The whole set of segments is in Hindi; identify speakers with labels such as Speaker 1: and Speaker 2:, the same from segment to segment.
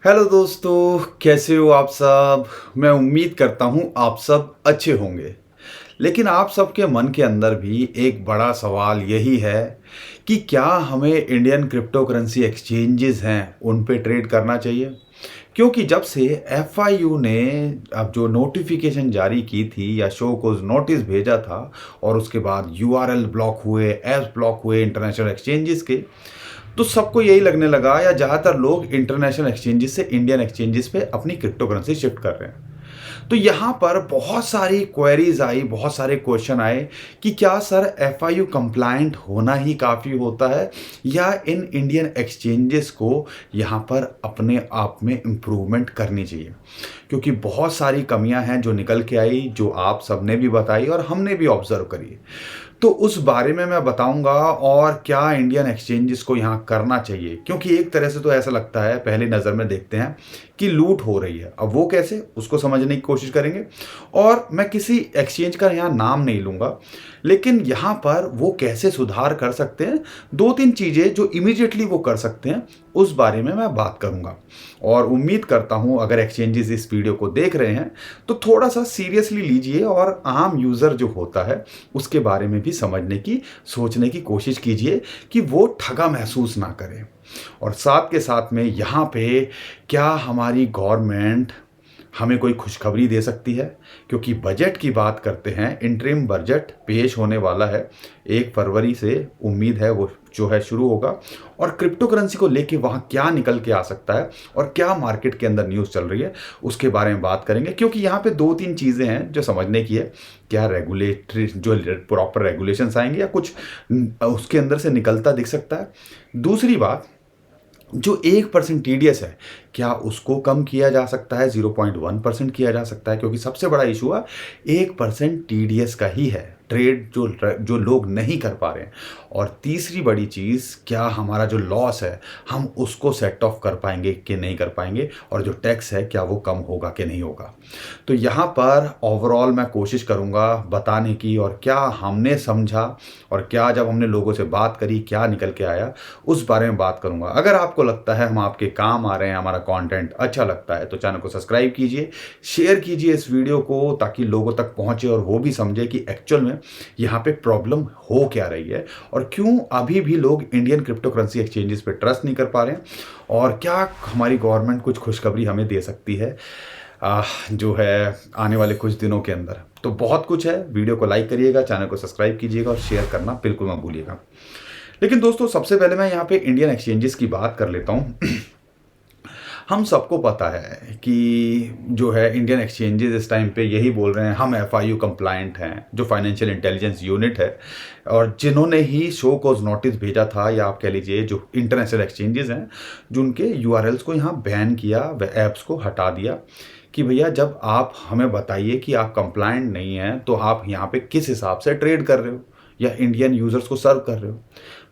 Speaker 1: हेलो दोस्तों, कैसे हो आप सब। मैं उम्मीद करता हूँ आप सब अच्छे होंगे। लेकिन आप सबके मन के अंदर भी एक बड़ा सवाल यही है कि क्या हमें इंडियन क्रिप्टो करेंसी एक्सचेंजेस हैं उन पे ट्रेड करना चाहिए। क्योंकि जब से एफआईयू ने अब जो नोटिफिकेशन जारी की थी या शो को नोटिस भेजा था और उसके बाद यूआरएल ब्लॉक हुए, ऐप्स ब्लॉक हुए इंटरनेशनल एक्सचेंजेस के, तो सबको यही लगने लगा या ज़्यादातर लोग इंटरनेशनल एक्सचेंजेस से इंडियन एक्सचेंजेस पे अपनी क्रिप्टो करेंसी शिफ्ट कर रहे हैं। तो यहाँ पर बहुत सारी क्वेरीज आई, बहुत सारे क्वेश्चन आए कि क्या सर एफआईयू कंप्लायंट होना ही काफ़ी होता है या इन इंडियन एक्सचेंजेस को यहाँ पर अपने आप में इम्प्रूवमेंट करनी चाहिए। क्योंकि बहुत सारी कमियां हैं जो निकल के आई, जो आप सबने भी बताई और हमने भी ऑब्जर्व करी। तो उस बारे में मैं बताऊंगा और क्या इंडियन एक्सचेंजेस को यहाँ करना चाहिए। क्योंकि एक तरह से तो ऐसा लगता है, पहली नज़र में देखते हैं कि लूट हो रही है। अब वो कैसे, उसको समझने की कोशिश करेंगे। और मैं किसी एक्सचेंज का यहाँ नाम नहीं लूँगा, लेकिन यहाँ पर वो कैसे सुधार कर सकते हैं, दो तीन चीज़ें जो इमीडिएटली वो कर सकते हैं उस बारे में मैं बात करूँगा। और उम्मीद करता हूँ अगर एक्सचेंजेस इस वीडियो को देख रहे हैं तो थोड़ा सा सीरियसली लीजिए और आम यूज़र जो होता है उसके बारे में भी समझने की, सोचने की कोशिश कीजिए कि वो ठगा महसूस ना करे। और साथ के साथ में यहाँ पे क्या हमारी गवर्नमेंट हमें कोई खुशखबरी दे सकती है। क्योंकि बजट की बात करते हैं, इंटरिम बजट पेश होने वाला है 1 फरवरी से, उम्मीद है वो जो है शुरू होगा। और क्रिप्टो करेंसी को लेके वहाँ क्या निकल के आ सकता है और क्या मार्केट के अंदर न्यूज़ चल रही है उसके बारे में बात करेंगे। क्योंकि यहाँ पे दो तीन चीज़ें हैं जो समझने की है। क्या रेगुलेटरी जो प्रॉपर रेगुलेशंस आएंगे या कुछ उसके अंदर से निकलता दिख सकता है। दूसरी बात, जो 1% टीडीएस है क्या उसको कम किया जा सकता है, 0.1% किया जा सकता है। क्योंकि सबसे बड़ा इशू है 1% टीडीएस का ही है, ट्रेड जो लोग नहीं कर पा रहे हैं। और तीसरी बड़ी चीज़, क्या हमारा जो लॉस है हम उसको सेट ऑफ कर पाएंगे कि नहीं कर पाएंगे, और जो टैक्स है क्या वो कम होगा कि नहीं होगा। तो यहाँ पर ओवरऑल मैं कोशिश करूँगा बताने की, और क्या हमने समझा और क्या जब हमने लोगों से बात करी क्या निकल के आया उस बारे में बात करूँगा। अगर आपको लगता है हम आपके काम आ रहे हैं, हमारा कंटेंट अच्छा लगता है, तो चैनल को सब्सक्राइब कीजिए, शेयर कीजिए इस वीडियो को ताकि लोगों तक पहुंचे और वो भी समझे कि एक्चुअल में यहाँ पे प्रॉब्लम हो क्या रही है और क्यों अभी भी लोग इंडियन क्रिप्टो करेंसी एक्सचेंजेस पे ट्रस्ट नहीं कर पा रहे हैं, और क्या हमारी गवर्नमेंट कुछ खुशखबरी हमें दे सकती है जो है आने वाले कुछ दिनों के अंदर। तो बहुत कुछ है, वीडियो को लाइक करिएगा, चैनल को सब्सक्राइब कीजिएगा और शेयर करना बिल्कुल मत भूलिएगा। लेकिन दोस्तों, सबसे पहले मैं यहाँ पे इंडियन एक्सचेंजेस की बात कर लेता हूँ। हम सबको पता है कि जो है इंडियन एक्सचेंजेस इस टाइम पे यही बोल रहे हैं हम एफआईयू कंप्लायंट हैं, जो फाइनेंशियल इंटेलिजेंस यूनिट है, और जिन्होंने ही शो कोज नोटिस भेजा था, या आप कह लीजिए जो इंटरनेशनल एक्सचेंजेस हैं जिनके यूआरएल्स को यहाँ बैन किया, व ऐप्स को हटा दिया कि भैया जब आप हमें बताइए कि आप कंप्लायंट नहीं हैं तो आप यहाँ पे किस हिसाब से ट्रेड कर रहे हो या इंडियन यूजर्स को सर्व कर रहे हो।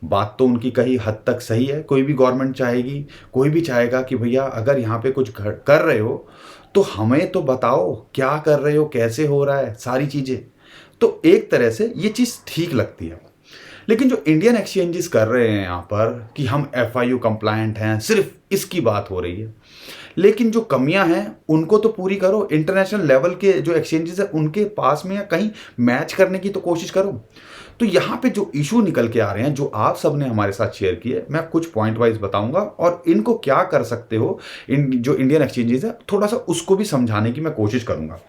Speaker 1: बात तो उनकी कहीं हद तक सही है। कोई भी गवर्नमेंट चाहेगी, कोई भी चाहेगा कि भैया अगर यहाँ पे कुछ कर रहे हो तो हमें तो बताओ क्या कर रहे हो, कैसे हो रहा है, सारी चीज़ें। तो एक तरह से ये चीज़ ठीक लगती है। लेकिन जो इंडियन एक्सचेंजेस कर रहे हैं यहाँ पर कि हम एफआईयू कंप्लायंट हैं, सिर्फ इसकी बात हो रही है। लेकिन जो कमियां हैं उनको तो पूरी करो। इंटरनेशनल लेवल के जो एक्सचेंजेस हैं उनके पास में या कहीं मैच करने की तो कोशिश करो। तो यहाँ पे जो इशू निकल के आ रहे हैं, जो आप सबने हमारे साथ शेयर किए, मैं कुछ पॉइंट वाइज बताऊंगा और इनको क्या कर सकते हो जो इंडियन एक्सचेंजेस है, थोड़ा सा उसको भी समझाने की मैं कोशिश करूंगा।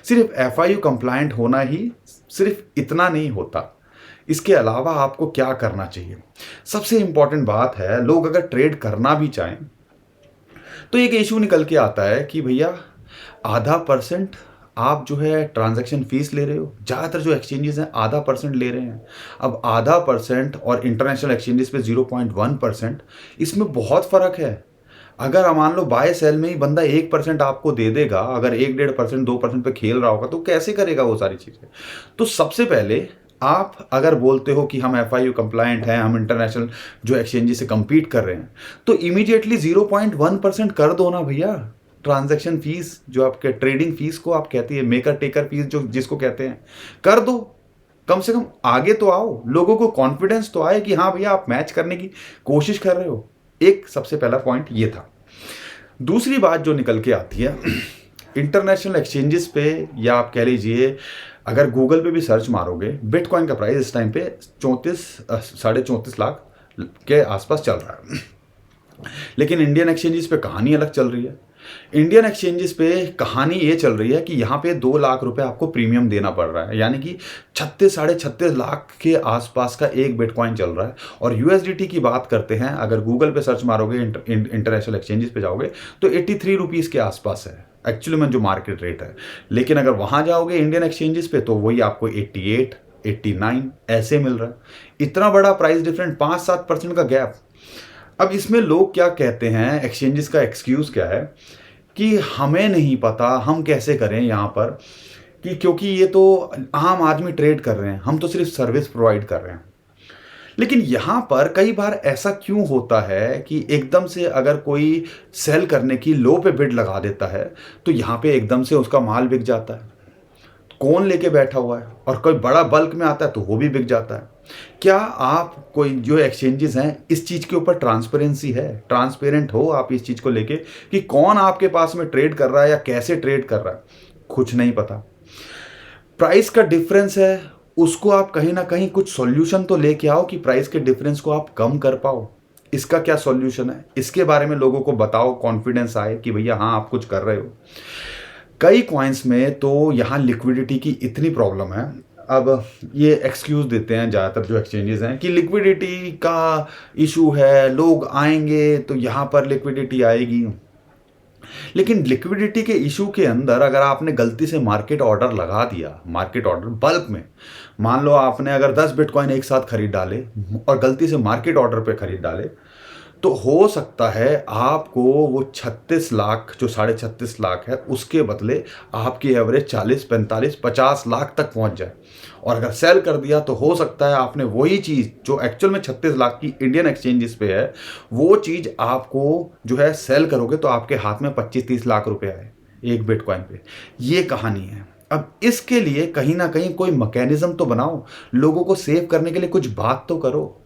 Speaker 1: सिर्फ एफआईयू कंप्लायंट होना ही सिर्फ इतना नहीं होता, इसके अलावा आपको क्या करना चाहिए। सबसे इंपॉर्टेंट बात है, लोग अगर ट्रेड करना भी चाहें तो एक इशू निकल के आता है कि भैया ½ आप जो है ट्रांजैक्शन फीस ले रहे हो। ज़्यादातर जो एक्सचेंजेस हैं ½ ले रहे हैं। अब ½ और इंटरनेशनल एक्सचेंजेस पे 0.1%, इसमें बहुत फ़र्क है। अगर हम मान लो बाय सेल में ही बंदा 1% आपको दे देगा, अगर 1-1.5%, 2% पे खेल रहा होगा तो कैसे करेगा वो सारी चीज़ें। तो सबसे पहले आप अगर बोलते हो कि हम एफआईयू कंप्लायंट हैं, हम इंटरनेशनल जो एक्सचेंजेस से compete कर रहे हैं, तो इमीडिएटली 0.1% कर दो ना भैया। ट्रांजैक्शन फीस जो आपके ट्रेडिंग फीस को आप कहती है, मेकर टेकर फीस जो जिसको कहते हैं, कर दो। कम से कम आगे तो आओ, लोगों को कॉन्फिडेंस तो आए कि हाँ भैया आप मैच करने की कोशिश कर रहे हो। एक सबसे पहला पॉइंट ये था। दूसरी बात जो निकल के आती है, इंटरनेशनल एक्सचेंजेस पे, या आप कह लीजिए अगर गूगल पे भी सर्च मारोगे, बिटकॉइन का प्राइस इस टाइम पे 34 लाख के आसपास चल रहा है। लेकिन इंडियन एक्सचेंजेस पे कहानी अलग चल रही है। इंडियन एक्सचेंजेस पे कहानी ये चल रही है कि यहाँ पे 2 लाख रुपए आपको प्रीमियम देना पड़ रहा है, यानी कि 36-36.5 लाख के आसपास का एक बिटकॉइन चल रहा है। और यूएसडीटी की बात करते हैं, अगर गूगल पे सर्च मारोगे, इंटरनेशनल एक्सचेंजेस पे जाओगे तो 83 रुपीज़ के आसपास है एक्चुअली में जो मार्केट रेट है। लेकिन अगर वहाँ जाओगे इंडियन एक्सचेंजेस पे तो वही आपको 88, 89 ऐसे मिल रहा है। इतना बड़ा प्राइस डिफरेंट, 5-7% का गैप। अब इसमें लोग क्या कहते हैं, एक्सचेंजेस का एक्सक्यूज़ क्या है कि हमें नहीं पता, हम कैसे करें यहाँ पर, कि क्योंकि ये तो आम आदमी ट्रेड कर रहे हैं, हम तो सिर्फ सर्विस प्रोवाइड कर रहे हैं। लेकिन यहाँ पर कई बार ऐसा क्यों होता है कि एकदम से अगर कोई सेल करने की लो पे बिड लगा देता है तो यहाँ पे एकदम से उसका माल बिक जाता है। कौन लेके बैठा हुआ है, और कोई बड़ा बल्क में आता है तो वो भी बिक जाता है। क्या आप कोई जो एक्सचेंजेस हैं इस चीज़ के ऊपर ट्रांसपेरेंसी है, ट्रांसपेरेंट हो आप इस चीज़ को लेके कि कौन आपके पास में ट्रेड कर रहा है या कैसे ट्रेड कर रहा है? कुछ नहीं पता। प्राइस का डिफरेंस है, उसको आप कहीं ना कहीं कुछ सॉल्यूशन तो लेके आओ कि प्राइस के डिफरेंस को आप कम कर पाओ। इसका क्या सॉल्यूशन है, इसके बारे में लोगों को बताओ, कॉन्फिडेंस आए कि भैया हाँ आप कुछ कर रहे हो। कई कॉइन्स में तो यहाँ लिक्विडिटी की इतनी प्रॉब्लम है। अब ये एक्सक्यूज़ देते हैं ज़्यादातर जो एक्सचेंजेस हैं कि लिक्विडिटी का इशू है, लोग आएंगे तो यहाँ पर लिक्विडिटी आएगी। लेकिन लिक्विडिटी के इशू के अंदर अगर आपने गलती से मार्केट ऑर्डर लगा दिया, मार्केट ऑर्डर बल्क में, मान लो आपने अगर 10 बिटकॉइन एक साथ खरीद डाले और गलती से मार्केट ऑर्डर पे खरीद डाले, तो हो सकता है आपको वो 36 लाख जो 36.5 लाख है उसके बदले आपकी एवरेज 40, 45, 50 लाख तक पहुंच जाए। और अगर सेल कर दिया तो हो सकता है आपने वही चीज़ जो एक्चुअल में 36 लाख की इंडियन एक्सचेंजेस पे है, वो चीज़ आपको जो है सेल करोगे तो आपके हाथ में 25-30 लाख रुपए आए एक बिटकॉइन पे। ये कहानी है। अब इसके लिए कहीं ना कहीं कोई मैकेनिज्म तो बनाओ, लोगों को सेव करने के लिए कुछ बात तो करो।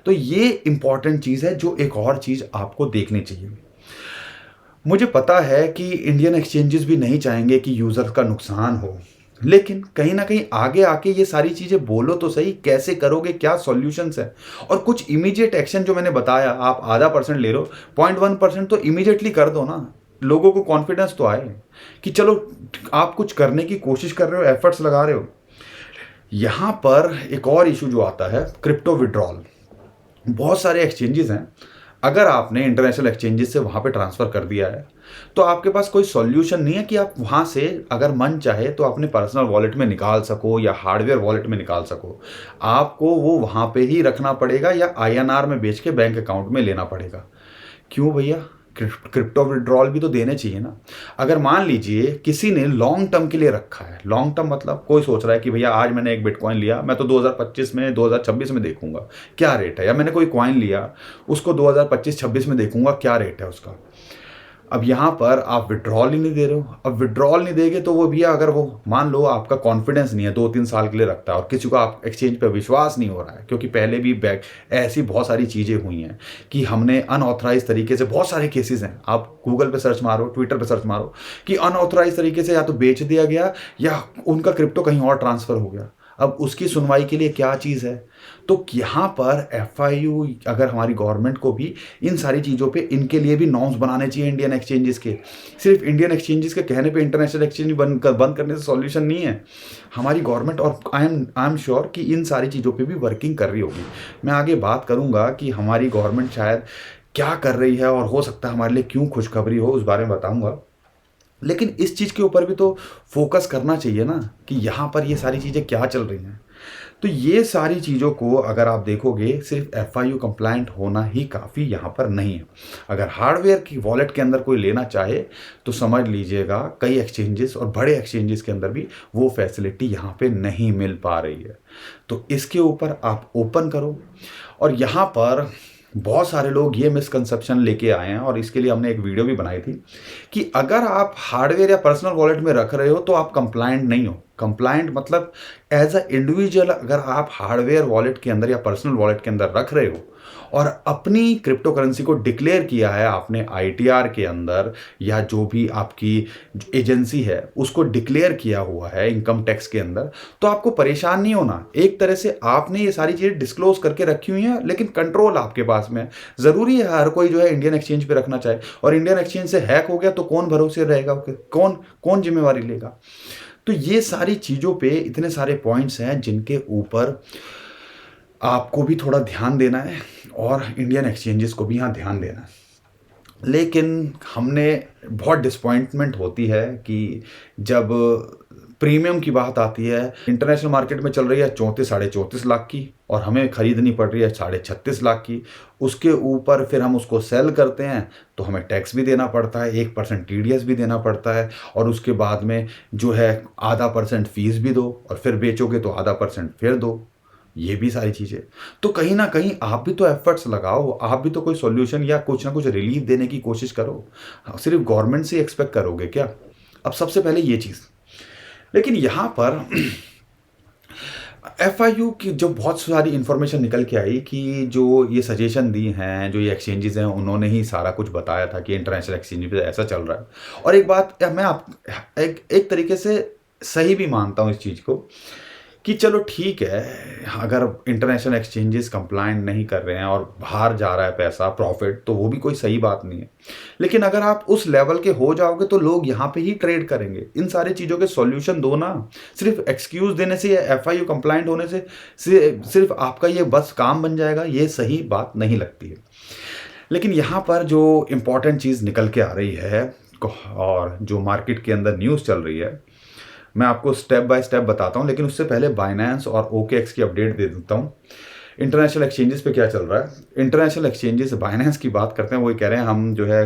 Speaker 1: तो ये इंपॉर्टेंट चीज़ है जो एक और चीज़ आपको देखनी चाहिए। मुझे पता है कि इंडियन एक्सचेंजेस भी नहीं चाहेंगे कि यूज़र का नुकसान हो, लेकिन कहीं ना कहीं आगे आके ये सारी चीज़ें बोलो तो सही, कैसे करोगे, क्या सॉल्यूशंस है। और कुछ इमीडिएट एक्शन जो मैंने बताया, आप आधा % ले लो, 0.1% तो इमीडिएटली कर दो ना, लोगों को कॉन्फिडेंस तो आए कि चलो आप कुछ करने की कोशिश कर रहे हो, एफर्ट्स लगा रहे हो। यहाँ पर एक और इशू जो आता है, क्रिप्टो विड्रॉल। बहुत सारे एक्सचेंजेस हैं, अगर आपने इंटरनेशनल एक्सचेंजेस से वहाँ पे ट्रांसफ़र कर दिया है तो आपके पास कोई सॉल्यूशन नहीं है कि आप वहाँ से अगर मन चाहे तो अपने पर्सनल वॉलेट में निकाल सको या हार्डवेयर वॉलेट में निकाल सको। आपको वो वहाँ पे ही रखना पड़ेगा या आईएनआर में बेच के बैंक अकाउंट में लेना पड़ेगा। क्यों भैया, क्रिप्टो विड्रॉल भी तो देने चाहिए ना। अगर मान लीजिए किसी ने लॉन्ग टर्म के लिए रखा है, लॉन्ग टर्म मतलब कोई सोच रहा है कि भैया आज मैंने एक बिटकॉइन लिया, मैं तो 2025 में 2026 में देखूंगा क्या रेट है, या मैंने कोई कॉइन लिया उसको 2025-26 में देखूंगा क्या रेट है उसका। अब यहाँ पर आप विड्रॉल ही नहीं दे रहे हो। अब विड्रॉल नहीं देंगे तो वो भैया, अगर वो मान लो आपका कॉन्फिडेंस नहीं है, 2-3 साल के लिए रखता है और किसी को आप एक्सचेंज पे विश्वास नहीं हो रहा है, क्योंकि पहले भी बैक ऐसी बहुत सारी चीज़ें हुई हैं कि हमने अनऑथराइज तरीके से, बहुत सारे केसेस हैं, आप गूगल पे सर्च मारो, ट्विटर पे सर्च मारो कि अनऑथराइज तरीके से या तो बेच दिया गया या उनका क्रिप्टो कहीं और ट्रांसफ़र हो गया। अब उसकी सुनवाई के लिए क्या चीज़ है। तो यहाँ पर एफआईयू, अगर हमारी गवर्नमेंट को भी इन सारी चीज़ों पे, इनके लिए भी नॉर्म्स बनाने चाहिए इंडियन एक्सचेंजेस के। सिर्फ इंडियन एक्सचेंजेस के कहने पे इंटरनेशनल एक्सचेंज बंद करने से सॉल्यूशन नहीं है। हमारी गवर्नमेंट, और आई एम श्योर कि इन सारी चीज़ों पे भी वर्किंग कर रही होगी। मैं आगे बात करूँगा कि हमारी गवर्नमेंट शायद क्या कर रही है और हो सकता है हमारे लिए क्यों खुशखबरी हो, उस बारे में बताऊँगा। लेकिन इस चीज़ के ऊपर भी तो फोकस करना चाहिए ना कि यहाँ पर ये सारी चीज़ें क्या चल रही हैं। तो ये सारी चीज़ों को अगर आप देखोगे, सिर्फ एफआईयू कंप्लायंट होना ही काफ़ी यहाँ पर नहीं है। अगर हार्डवेयर की वॉलेट के अंदर कोई लेना चाहे तो समझ लीजिएगा कई एक्सचेंजेस और बड़े एक्सचेंजेस के अंदर भी वो फैसिलिटी यहाँ पे नहीं मिल पा रही है। तो इसके ऊपर आप ओपन करो। और यहाँ पर बहुत सारे लोग ये मिसकंसेप्शन लेके आए हैं, और इसके लिए हमने एक वीडियो भी बनाई थी कि अगर आप हार्डवेयर या पर्सनल वॉलेट में रख रहे हो तो आप कंप्लायंट नहीं हो। कंप्लायंट मतलब एज अ इंडिविजुअल अगर आप हार्डवेयर वॉलेट के अंदर या पर्सनल वॉलेट के अंदर रख रहे हो और अपनी क्रिप्टो करेंसी को डिक्लेयर किया है आपने आईटीआर के अंदर, या जो भी आपकी एजेंसी है उसको डिक्लेयर किया हुआ है इनकम टैक्स के अंदर, तो आपको परेशान नहीं होना। एक तरह से आपने ये सारी चीज़ें डिस्क्लोज करके रखी हुई हैं, लेकिन कंट्रोल आपके पास में है। ज़रूरी है हर कोई जो है इंडियन एक्सचेंज पे रखना चाहे, और इंडियन एक्सचेंज से हैक हो गया तो कौन भरोसे रहेगा, कौन कौन जिम्मेवारी लेगा। तो ये सारी चीज़ों पे इतने सारे पॉइंट्स हैं जिनके ऊपर आपको भी थोड़ा ध्यान देना है, और इंडियन एक्सचेंजेस को भी यहाँ ध्यान देना है। लेकिन हमने बहुत डिसपॉइंटमेंट होती है कि जब प्रीमियम की बात आती है, इंटरनेशनल मार्केट में चल रही है 34 साढ़े 34 लाख की, और हमें खरीदनी पड़ रही है 36.5 लाख की। उसके ऊपर फिर हम उसको सेल करते हैं तो हमें टैक्स भी देना पड़ता है, 1% टीडीएस भी देना पड़ता है, और उसके बाद में जो है ½ % फीस भी दो, और फिर बेचोगे तो ½% फिर दो। ये भी सारी चीज़ें, तो कहीं ना कहीं आप भी तो एफर्ट्स लगाओ, आप भी तो कोई सॉल्यूशन या कुछ ना कुछ रिलीफ देने की कोशिश करो। सिर्फ गवर्नमेंट से एक्सपेक्ट करोगे क्या? अब सबसे पहले ये चीज़। लेकिन यहाँ पर एफआईयू की जो बहुत सारी इंफॉर्मेशन निकल के आई कि जो ये सजेशन दी हैं, जो ये एक्सचेंजेस हैं, उन्होंने ही सारा कुछ बताया था कि इंटरनेशनल एक्सचेंज पे ऐसा चल रहा है। और एक बात मैं आप एक तरीके से सही भी मानता हूँ इस चीज़ को, कि चलो ठीक है, अगर इंटरनेशनल एक्सचेंजेस कंप्लाइंट नहीं कर रहे हैं और बाहर जा रहा है पैसा प्रॉफिट, तो वो भी कोई सही बात नहीं है। लेकिन अगर आप उस लेवल के हो जाओगे तो लोग यहाँ पे ही ट्रेड करेंगे। इन सारी चीज़ों के सॉल्यूशन दो ना। सिर्फ एक्सक्यूज़ देने से या एफआईयू कंप्लाइंट होने से सिर्फ आपका ये बस काम बन जाएगा, ये सही बात नहीं लगती है। लेकिन यहाँ पर जो इम्पोर्टेंट चीज़ निकल के आ रही है, और जो मार्केट के अंदर न्यूज़ चल रही है, मैं आपको स्टेप बाय स्टेप बताता हूं, लेकिन उससे पहले बाइनेंस और ओकेएक्स की अपडेट दे देता हूं। इंटरनेशनल एक्सचेंजेस पे क्या चल रहा है। इंटरनेशनल एक्सचेंजेस बाइनेंस की बात करते हैं, वो कह रहे हैं हम जो है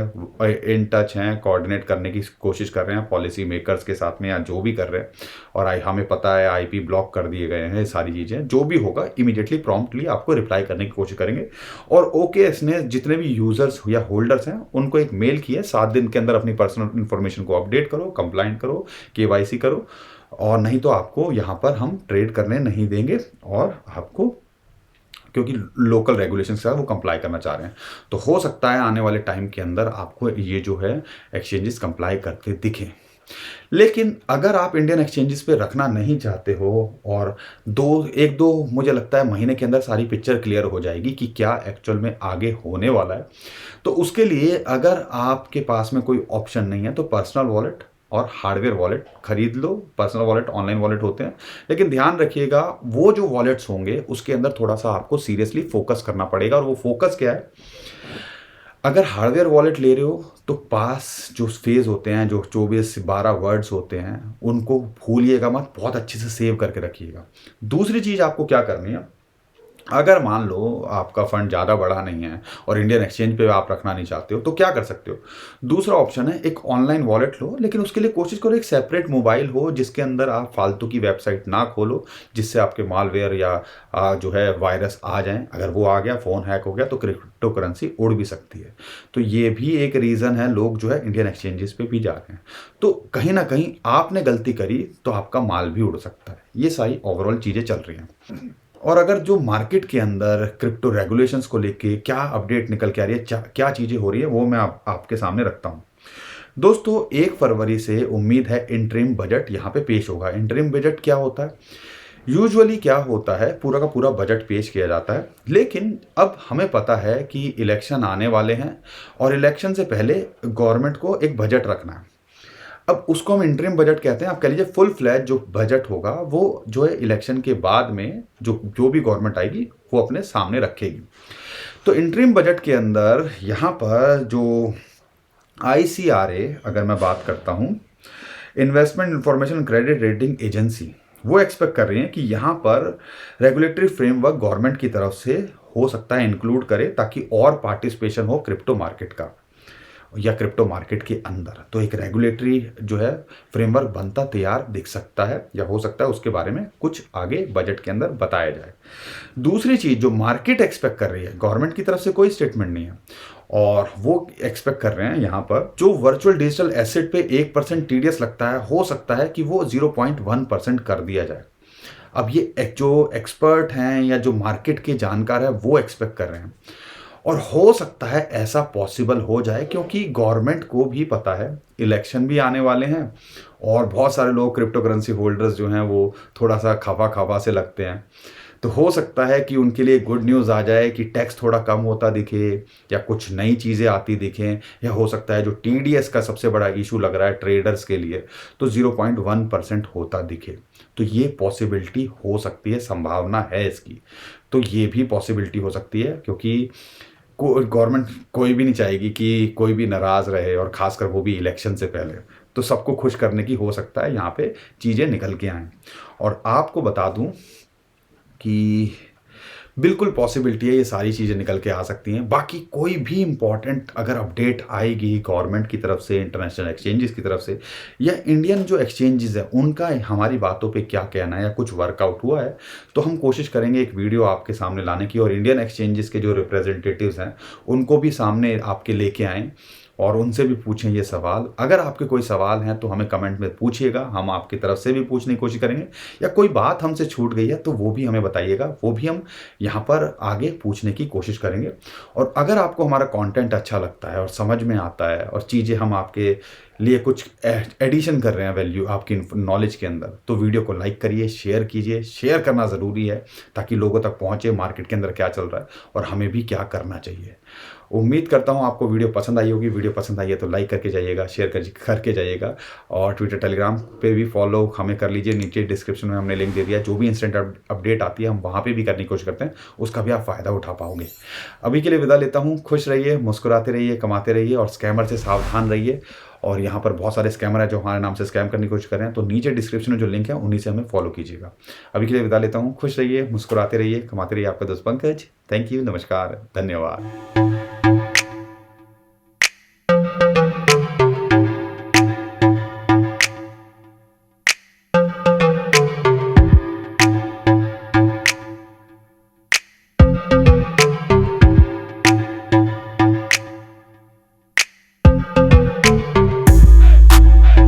Speaker 1: इन टच हैं, कोऑर्डिनेट करने की कोशिश कर रहे हैं पॉलिसी मेकर्स के साथ में, या जो भी कर रहे हैं। और हमें पता है आईपी ब्लॉक कर दिए गए हैं, सारी चीज़ें जो भी होगा इमीडिएटली प्रॉम्प्टली आपको रिप्लाई करने की कोशिश करेंगे। और ओकेएक्स ने जितने भी यूजर्स या होल्डर्स हैं उनको एक मेल किया, 7 दिन के अंदर अपनी पर्सनल इन्फॉर्मेशन को अपडेट करो, कंप्लाइंट करो, केवाईसी करो, और नहीं तो आपको यहाँ पर हम ट्रेड करने नहीं देंगे। और आपको, क्योंकि लोकल रेगुलेशन से वो कंप्लाई करना चाह रहे हैं, तो हो सकता है आने वाले टाइम के अंदर आपको ये जो है एक्सचेंजेस कंप्लाई करते दिखें। लेकिन अगर आप इंडियन एक्सचेंजेस पे रखना नहीं चाहते हो, और एक दो मुझे लगता है महीने के अंदर सारी पिक्चर क्लियर हो जाएगी कि क्या एक्चुअल में आगे होने वाला है, तो उसके लिए अगर आपके पास में कोई ऑप्शन नहीं है तो पर्सनल वॉलेट और हार्डवेयर वॉलेट खरीद लो। पर्सनल वॉलेट ऑनलाइन वॉलेट होते हैं, लेकिन ध्यान रखिएगा वो जो वॉलेट्स होंगे उसके अंदर थोड़ा सा आपको सीरियसली फोकस करना पड़ेगा। और वो फोकस क्या है, अगर हार्डवेयर वॉलेट ले रहे हो तो पास जो फेज होते हैं, जो 24 से 12 वर्ड्स होते हैं, उनको भूलिएगा मत, बहुत अच्छे से सेव करके रखिएगा। दूसरी चीज़ आपको क्या करनी है, अगर मान लो आपका फंड ज़्यादा बड़ा नहीं है और इंडियन एक्सचेंज पे आप रखना नहीं चाहते हो, तो क्या कर सकते हो। दूसरा ऑप्शन है, एक ऑनलाइन वॉलेट लो, लेकिन उसके लिए कोशिश करो एक सेपरेट मोबाइल हो जिसके अंदर आप फालतू की वेबसाइट ना खोलो, जिससे आपके मालवेयर या जो है वायरस आ जाएं। अगर वो आ गया, फ़ोन हैक हो गया, तो क्रिप्टो करेंसी उड़ भी सकती है। तो ये भी एक रीज़न है लोग जो है इंडियन एक्सचेंजेस पे भी जा रहे हैं। तो कहीं ना कहीं आपने गलती करी तो आपका माल भी उड़ सकता है। ये सारी ओवरऑल चीज़ें चल रही हैं। और अगर जो मार्केट के अंदर क्रिप्टो रेगुलेशंस को लेके क्या अपडेट निकल के आ रही है, क्या चीज़ें हो रही है, वो मैं आपके सामने रखता हूँ। दोस्तों, 1 फरवरी से उम्मीद है इंटरिम बजट यहाँ पे पेश होगा। इंटरिम बजट क्या होता है? यूजुअली क्या होता है, पूरा का पूरा बजट पेश किया जाता है, लेकिन अब हमें पता है कि इलेक्शन आने वाले हैं और इलेक्शन से पहले गवर्नमेंट को एक बजट रखना है। अब उसको हम इंटरिम बजट कहते हैं। आप कह लीजिए फुल फ्लैज जो बजट होगा वो जो है इलेक्शन के बाद में जो भी गवर्नमेंट आएगी वो अपने सामने रखेगी। तो इंटरिम बजट के अंदर यहाँ पर जो ICRA, अगर मैं बात करता हूँ, investment information credit rating agency, वो एक्सपेक्ट कर रही है कि यहाँ पर रेगुलेटरी फ्रेमवर्क गवर्नमेंट की तरफ से हो सकता है इंक्लूड करे, ताकि और पार्टिसिपेशन हो क्रिप्टो मार्केट का या क्रिप्टो मार्केट के अंदर। तो एक रेगुलेटरी जो है फ्रेमवर्क बनता तैयार दिख सकता है, या हो सकता है उसके बारे में कुछ आगे बजट के अंदर बताया जाए। दूसरी चीज़ जो मार्केट एक्सपेक्ट कर रही है, गवर्नमेंट की तरफ से कोई स्टेटमेंट नहीं है, और वो एक्सपेक्ट कर रहे हैं यहाँ पर जो वर्चुअल डिजिटल एसेट पे 1% TDS लगता है, हो सकता है कि वो 0.1% कर दिया जाए। अब ये जो एक्सपर्ट हैं या जो मार्केट के जानकार हैं वो एक्सपेक्ट कर रहे हैं। और हो सकता है ऐसा पॉसिबल हो जाए क्योंकि गवर्नमेंट को भी पता है इलेक्शन भी आने वाले हैं और बहुत सारे लोग क्रिप्टो करेंसी होल्डर्स जो हैं वो थोड़ा-सा खफा-खफा से लगते हैं। तो हो सकता है कि उनके लिए गुड न्यूज़ आ जाए कि टैक्स थोड़ा कम होता दिखे या कुछ नई चीज़ें आती दिखें, या हो सकता है जो टीडीएस का सबसे बड़ा इशू लग रहा है ट्रेडर्स के लिए, तो 0.1% होता दिखे। तो ये पॉसिबिलिटी हो सकती है, संभावना है इसकी। तो ये भी पॉसिबिलिटी हो सकती है क्योंकि गवर्नमेंट कोई भी नहीं चाहेगी कि कोई भी नाराज़ रहे, और ख़ासकर वो भी इलेक्शन से पहले। तो सबको खुश करने की हो सकता है यहाँ पे चीज़ें निकल के आएँ। और आपको बता दूँ कि बिल्कुल पॉसिबिलिटी है ये सारी चीज़ें निकल के आ सकती हैं। बाकी कोई भी इम्पोर्टेंट अगर अपडेट आएगी गवर्नमेंट की तरफ से, इंटरनेशनल एक्सचेंजेस की तरफ से, या इंडियन जो एक्सचेंजेस हैं उनका हमारी बातों पे क्या कहना है या कुछ वर्कआउट हुआ है, तो हम कोशिश करेंगे एक वीडियो आपके सामने लाने की, और इंडियन एक्सचेंजेस के जो रिप्रेजेंटेटिव्स हैं उनको भी सामने आपके लेके आएँ और उनसे भी पूछें ये सवाल। अगर आपके कोई सवाल हैं तो हमें कमेंट में पूछिएगा, हम आपकी तरफ से भी पूछने की कोशिश करेंगे, या कोई बात हमसे छूट गई है तो वो भी हमें बताइएगा, वो भी हम यहाँ पर आगे पूछने की कोशिश करेंगे। और अगर आपको हमारा कंटेंट अच्छा लगता है और समझ में आता है और चीज़ें हम आपके लिए कुछ एडिशन कर रहे हैं वैल्यू आपकी नॉलेज के अंदर, तो वीडियो को लाइक करिए, शेयर कीजिए। शेयर करना ज़रूरी है ताकि लोगों तक पहुँचे मार्केट के अंदर क्या चल रहा है और हमें भी क्या करना चाहिए। उम्मीद करता हूँ आपको वीडियो पसंद आई होगी। वीडियो पसंद आई है तो लाइक करके जाइएगा, शेयर करके जाइएगा, और ट्विटर टेलीग्राम पे भी फॉलो हमें कर लीजिए। नीचे डिस्क्रिप्शन में हमने लिंक दे दिया, जो भी इंस्टेंट अपडेट आती है हम वहाँ पे भी करने की कोशिश करते हैं, उसका भी आप फ़ायदा उठा पाओगे। अभी के लिए विदा लेता हूँ। खुश रहिए, मुस्कुराते रहिए, कमाते रहिए, और स्कैमर से सावधान रहिए। और यहाँ पर बहुत सारे स्कैमर हैं जो हमारे नाम से स्कैम करने की कोशिश कर रहे हैं, तो नीचे डिस्क्रिप्शन में जो लिंक है उन्हीं से हमें फॉलो कीजिएगा। अभी के लिए विदा लेता हूँ। खुश रहिए, मुस्कुराते रहिए, कमाते रहिए। आपका दोस्त पंकज। थैंक यू, नमस्कार, धन्यवाद।